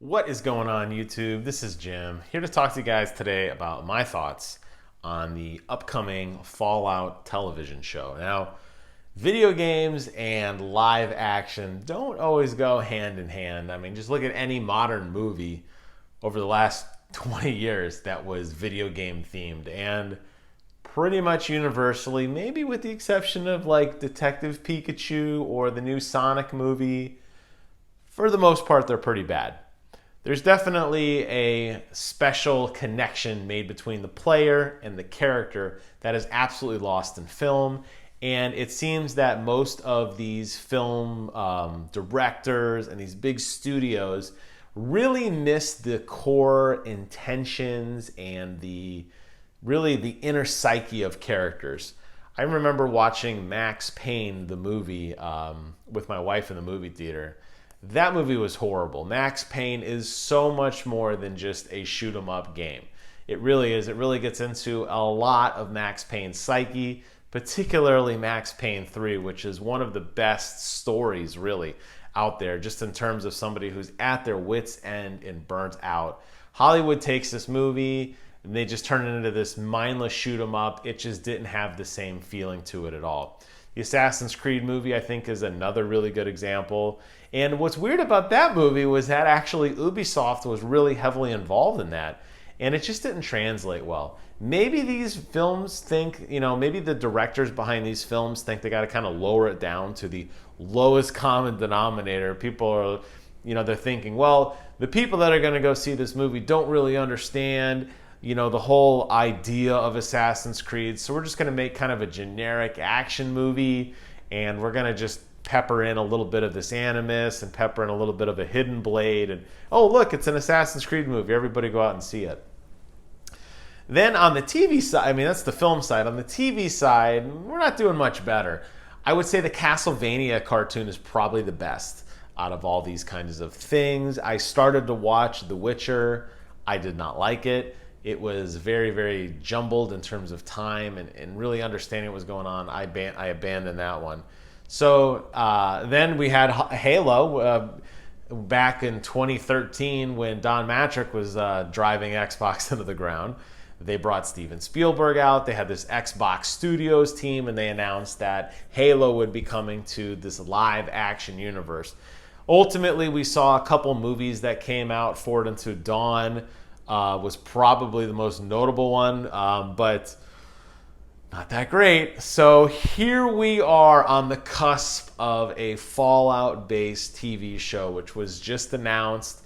What is going on, YouTube? This is Jim, here to talk to you guys today about my thoughts on the upcoming Fallout television show. Now, video games and live action don't always go hand in hand. I mean, just look at any modern movie over the last 20 years that was video game themed, and pretty much universally, maybe with the exception of like Detective Pikachu or the new Sonic movie, for the most part, they're pretty bad. There's definitely a special connection made between the player and the character that is absolutely lost in film. And it seems that most of these film directors and these big studios really miss the core intentions and the inner psyche of characters. I remember watching Max Payne, the movie, with my wife in the movie theater. That movie was horrible. Max Payne is so much more than just a shoot 'em up game. It really is. It really gets into a lot of Max Payne's psyche, particularly Max Payne 3, which is one of the best stories really out there, just in terms of somebody who's at their wits' end and burnt out. Hollywood takes this movie and they just turn it into this mindless shoot 'em up. It just didn't have the same feeling to it at all. The Assassin's Creed movie, I think, is another really good example. And what's weird about that movie was that actually Ubisoft was really heavily involved in that. And it just didn't translate well. Maybe these films think, maybe the directors behind these films think they got to kind of lower it down to the lowest common denominator. People are, they're thinking, well, the people that are going to go see this movie don't really understand the whole idea of Assassin's Creed. So we're just going to make kind of a generic action movie, and we're going to just pepper in a little bit of this animus and pepper in a little bit of a hidden blade. And, oh, look, it's an Assassin's Creed movie. Everybody go out and see it. Then on the TV side, I mean, that's the film side. On the TV side, we're not doing much better. I would say the Castlevania cartoon is probably the best out of all these kinds of things. I started to watch The Witcher. I did not like it. It was very, very jumbled in terms of time and really understanding what was going on. I abandoned that one. So then we had Halo back in 2013 when Don Matrick was driving Xbox into the ground. They brought Steven Spielberg out. They had this Xbox Studios team, and they announced that Halo would be coming to this live action universe. Ultimately, we saw a couple movies that came out. Forward Unto Dawn was probably the most notable one, but not that great. So here we are on the cusp of a Fallout-based TV show, which was just announced.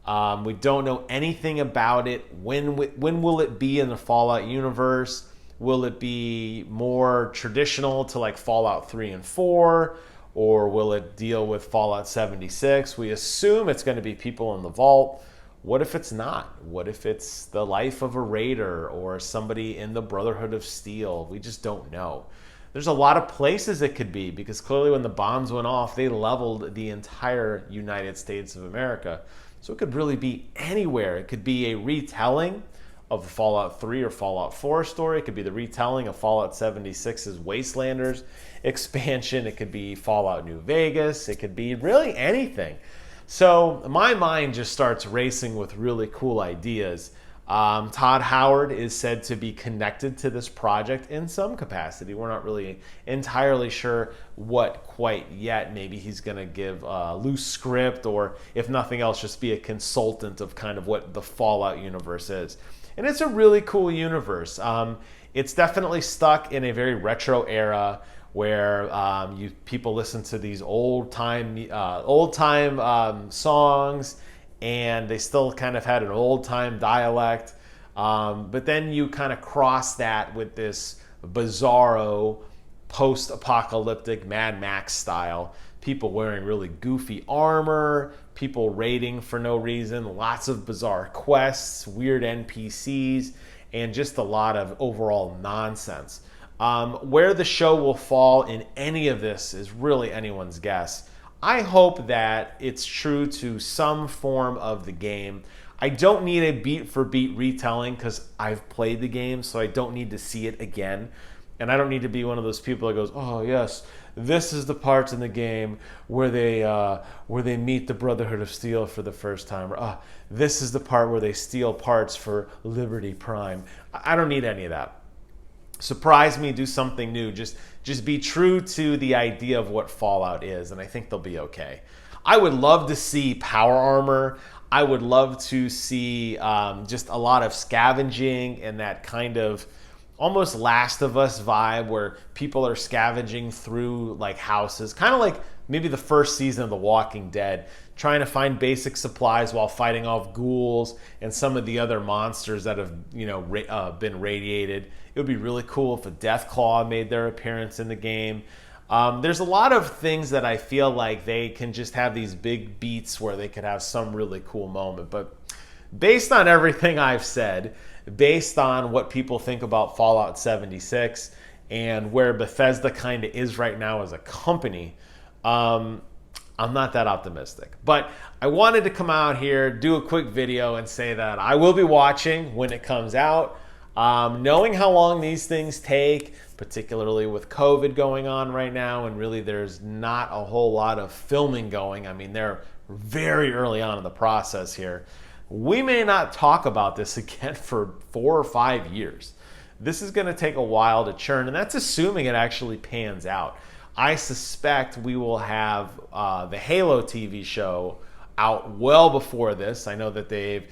We don't know anything about it. When will it be in the Fallout universe? Will it be more traditional to like Fallout 3 and 4? Or will it deal with Fallout 76? We assume it's going to be people in the vault. What if it's not? What if it's the life of a raider or somebody in the Brotherhood of Steel? We just don't know. There's a lot of places it could be, because clearly when the bombs went off, they leveled the entire United States of America. So it could really be anywhere. It could be a retelling of the Fallout 3 or Fallout 4 story. It could be the retelling of Fallout 76's Wastelanders expansion. It could be Fallout New Vegas. It could be really anything. So my mind just starts racing with really cool ideas. Todd Howard is said to be connected to this project in some capacity. We're not really entirely sure what quite yet. Maybe he's going to give a loose script, or if nothing else, just be a consultant of kind of what the Fallout universe is. And it's a really cool universe. It's definitely stuck in a very retro era where people listen to these old time songs, and they still kind of had an old time dialect. But then you kind of cross that with this bizarro post-apocalyptic Mad Max style. People wearing really goofy armor, people raiding for no reason, lots of bizarre quests, weird NPCs, and just a lot of overall nonsense. Where the show will fall in any of this is really anyone's guess. I hope that it's true to some form of the game. I don't need a beat-for-beat retelling because I've played the game, so I don't need to see it again. And I don't need to be one of those people that goes, oh, yes, this is the parts in the game where they meet the Brotherhood of Steel for the first time, or this is the part where they steal parts for Liberty Prime. I don't need any of that. Surprise me, do something new. Just be true to the idea of what Fallout is, and I think they'll be okay. I would love to see power armor. I would love to see just a lot of scavenging and that kind of almost Last of Us vibe where people are scavenging through like houses, kind of like maybe the first season of The Walking Dead, trying to find basic supplies while fighting off ghouls and some of the other monsters that have been radiated. It would be really cool if a Deathclaw made their appearance in the game. There's a lot of things that I feel like they can just have these big beats where they could have some really cool moment. But based on everything I've said, based on what people think about Fallout 76 and where Bethesda kind of is right now as a company, I'm not that optimistic. But I wanted to come out here, do a quick video, and say that I will be watching when it comes out. Knowing how long these things take, particularly with COVID going on right now, and really there's not a whole lot of filming going. I mean, they're very early on in the process here. We may not talk about this again for 4 or 5 years. This is going to take a while to churn, and that's assuming it actually pans out. I suspect we will have the Halo TV show out well before this. I know that they've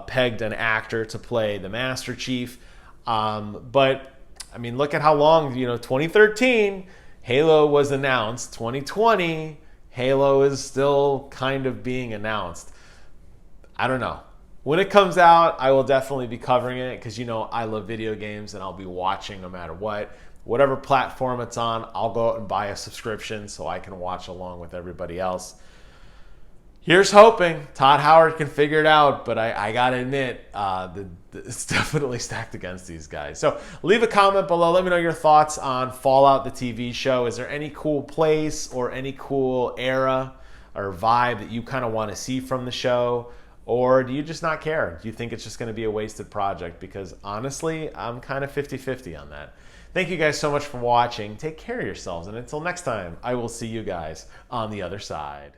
pegged an actor to play the Master Chief, but I mean, look at how long, 2013, Halo was announced. 2020, Halo is still kind of being announced. I don't know. When it comes out, I will definitely be covering it because, I love video games and I'll be watching no matter what. Whatever platform it's on, I'll go out and buy a subscription so I can watch along with everybody else. Here's hoping Todd Howard can figure it out, but I gotta admit, it's definitely stacked against these guys. So leave a comment below. Let me know your thoughts on Fallout, the TV show. Is there any cool place or any cool era or vibe that you kind of want to see from the show? Or do you just not care? Do you think it's just going to be a wasted project? Because honestly, I'm kind of 50-50 on that. Thank you guys so much for watching. Take care of yourselves. And until next time, I will see you guys on the other side.